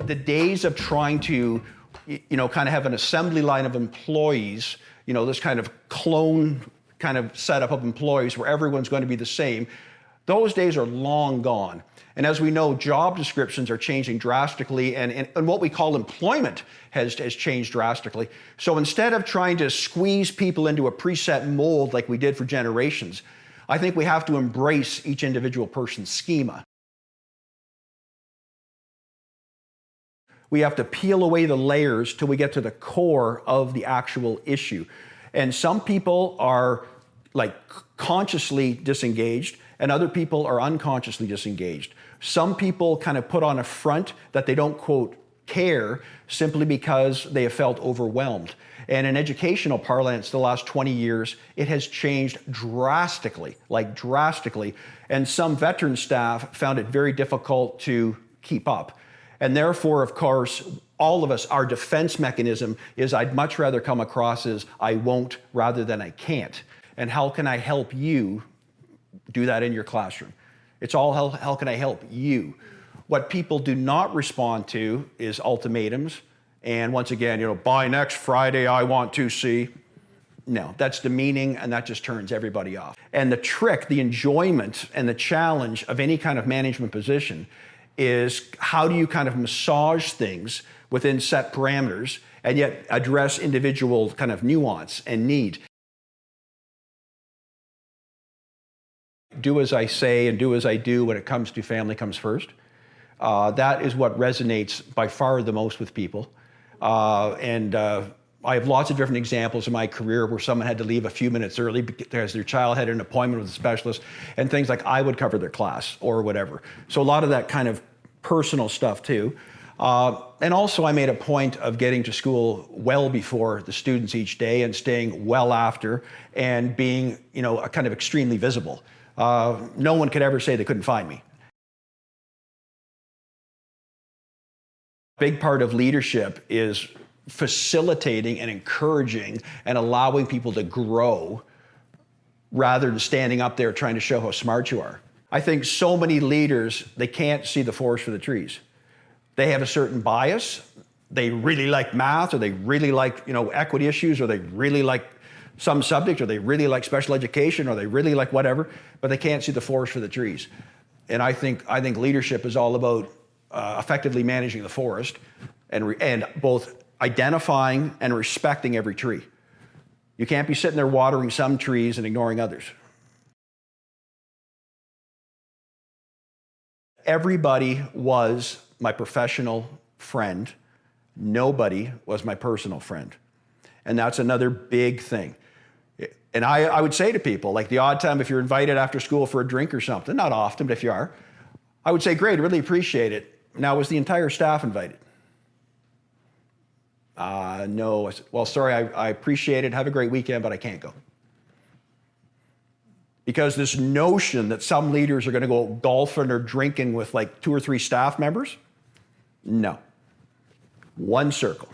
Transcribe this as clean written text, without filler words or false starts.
the days of trying to, kind of have an assembly line of employees, this kind of clone kind of setup of employees where everyone's going to be the same, those days are long gone. And as we know, job descriptions are changing drastically, and what we call employment has changed drastically. So instead of trying to squeeze people into a preset mold like we did for generations, I think we have to embrace each individual person's schema. We have to peel away the layers till we get to the core of the actual issue. And some people are consciously disengaged, and other people are unconsciously disengaged. Some people kind of put on a front that they don't, quote, care, simply because they have felt overwhelmed. And in educational parlance, the last 20 years, it has changed drastically, and some veteran staff found it very difficult to keep up. And therefore, of course, all of us, our defense mechanism is I'd much rather come across as I won't rather than I can't. And how can I help you do that in your classroom? It's all how can I help you? What people do not respond to is ultimatums. And once again, by next Friday, I want to see. No, that's demeaning, and that just turns everybody off. And the trick, the enjoyment, and the challenge of any kind of management position is how do you kind of massage things within set parameters and yet address individual kind of nuance and need. Do as I say and do as I do when it comes to family comes first. That is what resonates by far the most with people. I have lots of different examples in my career where someone had to leave a few minutes early because their child had an appointment with a specialist, and things like I would cover their class or whatever. So a lot of that kind of personal stuff too. And also I made a point of getting to school well before the students each day and staying well after and being, kind of extremely visible. No one could ever say they couldn't find me. A big part of leadership is facilitating and encouraging and allowing people to grow rather than standing up there trying to show how smart you are. I think so many leaders, they can't see the forest for the trees. They have a certain bias. They really like math, or they really like, equity issues, or they really like some subject, or they really like special education, or they really like whatever, but they can't see the forest for the trees. And I think leadership is all about effectively managing the forest and both identifying and respecting every tree. You can't be sitting there watering some trees and ignoring others. Everybody was my professional friend. Nobody was my personal friend. And that's another big thing. And I would say to people, like the odd time if you're invited after school for a drink or something, not often, but if you are, I would say, great, really appreciate it. Now, was the entire staff invited? No. I said, well, sorry, I appreciate it. Have a great weekend, but I can't go. Because this notion that some leaders are going to go golfing or drinking with like 2 or 3 staff members, no. One circle.